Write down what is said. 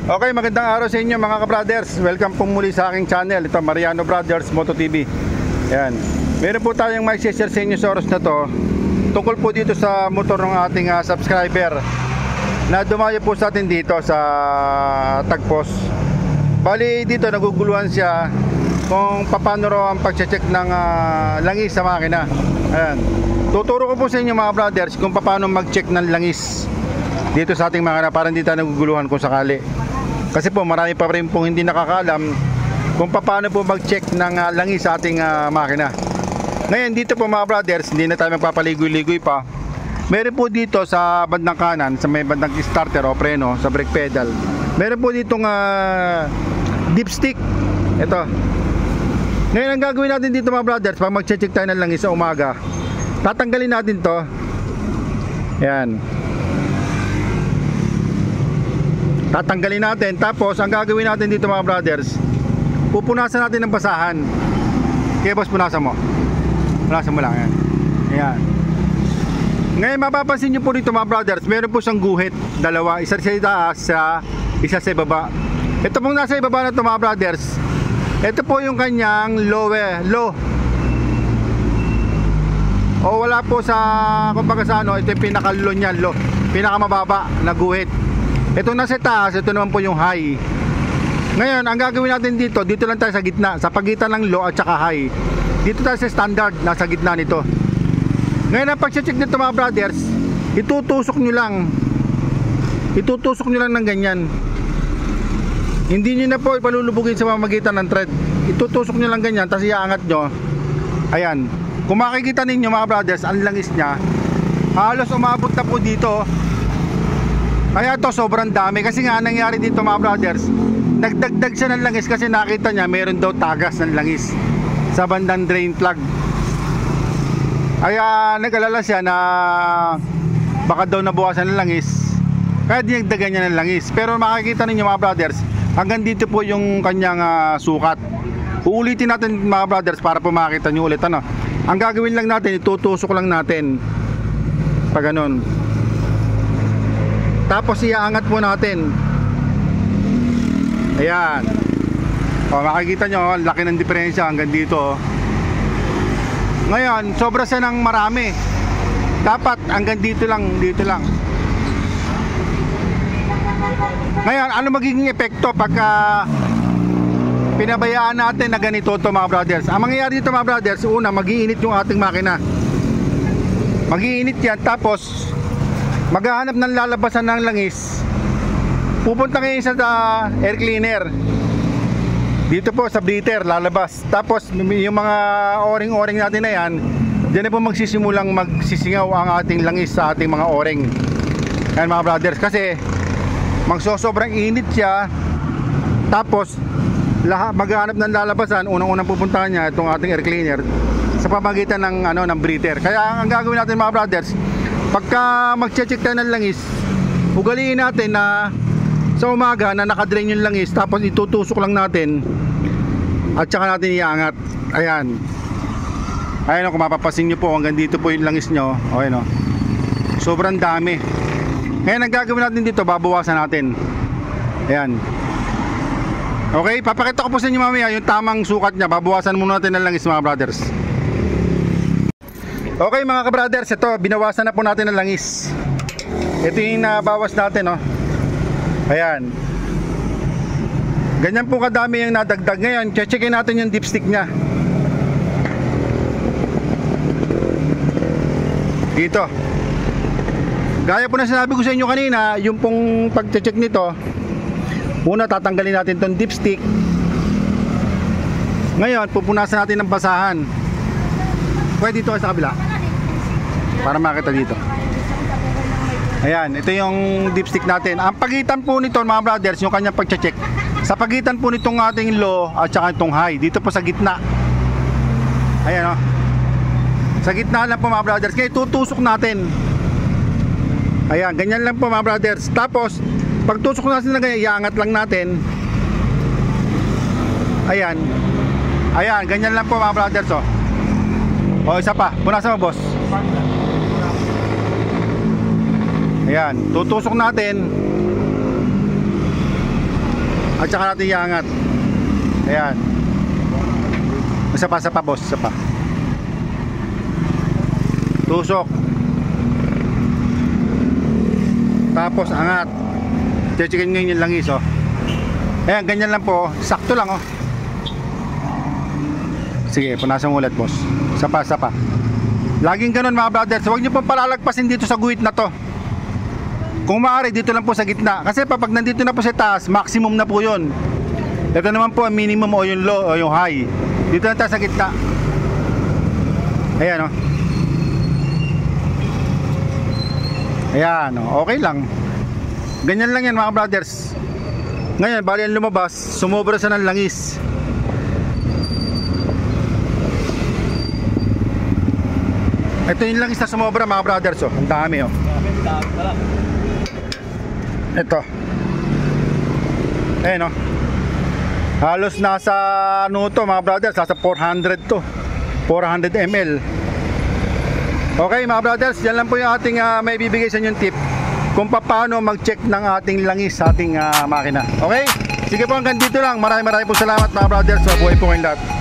Okay, magandang araw sa inyo mga ka-brothers. Welcome po muli sa aking channel. Ito, Mariano Brothers Moto TV. Ayan. Meron po tayong may share sa inyo sa oras na to tungkol po dito sa motor ng ating subscriber na dumayo po sa atin dito sa Tagpos. Bali dito naguguluhan siya kung paano raw ang pag-check ng langis sa makina. Ayan. Tuturo ko po sa inyo mga brothers kung paano mag-check ng langis dito sa ating makina para hindi tayo naguguluhan kung sakali. Kasi po marami pa rin pong hindi nakakaalam kung paano po mag-check ng langis sa ating makina. Ngayon dito po mga brothers, hindi na tayo magpapaligoy-ligoy pa. Meron po dito sa bandang kanan, sa may bandang starter o preno, sa brake pedal, meron po ditong dipstick. Ito. Ngayon ang gagawin natin dito mga brothers, pag mag-check tayo ng langis sa umaga, tatanggalin natin to. Yan. Tatanggalin natin. Tapos ang gagawin natin dito mga brothers, pupunasan natin ng basahan. Kaya boss, punasan mo. Punasan mo lang yan. Ayan. Ngayon mapapansin nyo po dito mga brothers, meron po siyang guhit. Dalawa, isa sa itaas, isa sa ibaba. Ito pong nasa ibaba na ito mga brothers, ito po yung kanyang low. O wala po sa, kumbaga sa ano, ito yung pinaka-low niya, low, pinaka-mababa na guhit. Ito nasa taas, ito naman po yung high. Ngayon, ang gagawin natin dito, dito lang tayo sa gitna, sa pagitan ng low at saka high. Dito tayo sa standard, nasa gitna nito. Ngayon, ang pag-check nito mga brothers, itutusok nyo lang. Itutusok nyo lang ng ganyan. Hindi nyo na po ipalulubugin sa pamamagitan ng thread. Itutusok nyo lang ganyan, tapos iaangat nyo. Ayan. Kung makikita ninyo mga brothers, ang langis nya, halos umabot na po dito. Kaya to sobrang dami. Kasi nga nangyari dito mga brothers, nagdagdag siya ng langis kasi nakita niya meron daw tagas ng langis sa bandang drain plug. Kaya nag-alala siya na baka daw nabukasan ng langis, kaya dinagdagan niya ng langis. Pero makikita ninyo mga brothers, hanggang dito po yung kanyang sukat. Uulitin natin mga brothers para po makita nyo ulit ano. Ang gagawin lang natin, itutusok lang natin pag ganun. Tapos iaangat po natin. Ayan. O makikita nyo, laki ng diferensya hanggang dito. Ngayon, sobra siya ng marami. Dapat hanggang dito lang, dito lang. Ngayon, ano magiging epekto pagka pinabayaan natin na ganito to mga brothers? Ang mangyayari dito mga brothers, una, mag-iinit yung ating makina. Mag-iinit yan, tapos maghahanap ng lalabasan ng langis. Pupunta kayo sa air cleaner. Dito po sa breather lalabas. Tapos yung mga o-ring natin na yan, diyan na po magsisimulang magsisingaw ang ating langis sa ating mga o-ring. Yan mga brothers, kasi magsosobrang init siya. Tapos maghahanap ng lalabasan. Unang-unang pupuntahan niya itong ating air cleaner sa pamagitan ng ng breather. Kaya ang gagawin natin mga brothers, pagka mag-check tayo ng langis, ugaliin natin na sa umaga na nakadrain yung langis, tapos itutusok lang natin at saka natin iangat. Ayan. Ayan o, kung mapapasin nyo po, hanggang dito po yung langis nyo. Okay no? Sobrang dami. Ngayon ang gagawin natin dito, babawasan natin. Ayan. Okay, papakita ko po sa inyo mamaya yung tamang sukat nya. Babawasan muna natin ng langis mga brothers. Okay mga ka-brothers, ito binawasan na po natin ng langis. Ito yung nabawas natin Ayan. Ganyan po kadami yung nadagdag. Ngayon, checkin natin yung dipstick nya. Dito. Gaya po na sinabi ko sa inyo kanina, yung pong pag-check nito, una tatanggalin natin tong dipstick. Ngayon, pupunasan natin ng basahan. Pwede dito sa kabila para makita dito. Ayan, ito yung dipstick natin. Ang pagitan po nito mga brothers, yung kanyang pag-check, sa pagitan po nitong ating low at saka itong high, dito po sa gitna. Ayan sa gitna lang po mga brothers. Kaya tutusok natin. Ayan, ganyan lang po mga brothers. Tapos pag tusok natin na ganyan, iangat lang natin. Ayan. Ayan, ganyan lang po mga brothers O isa pa, punasan mo boss. Ayan, tutusok natin. At saka natin iangat. Ayan. Isa pa boss, isa pa. Tusok. Tapos angat. Checkin ngayon yung langis, oh. Ayan, ganyan lang po, sakto lang, oh. Sige, punasan mo ulit, boss. Isa pa. Laging ganun, mga brothers. Huwag nyo pong palalagpasin dito sa guhit na to. Kung maaari, dito lang po sa gitna. Kasi pag nandito na po sa taas, maximum na po yun. Ito naman po ang minimum o yung low o yung high. Dito na tayo sa gitna. Ayan, oh. Ayan, oh. Okay lang. Ganyan lang yan, mga brothers. Ngayon, bali ang lumabas, sumobra sa ng langis. Ito yung langis na sumobra, mga brothers, oh. Ang dami, oh. Ito. Ayan, oh. Halos nasa ano to, mga brothers, nasa 400 to. 400 ml. Okay, mga brothers, yan lang po yung ating may bibigay sa inyong tip kung paano mag-check ng ating langis sa ating makina. Okay? Sige po, hanggang dito lang. Maraming po salamat, mga brothers. Mabuhay po kayong lahat.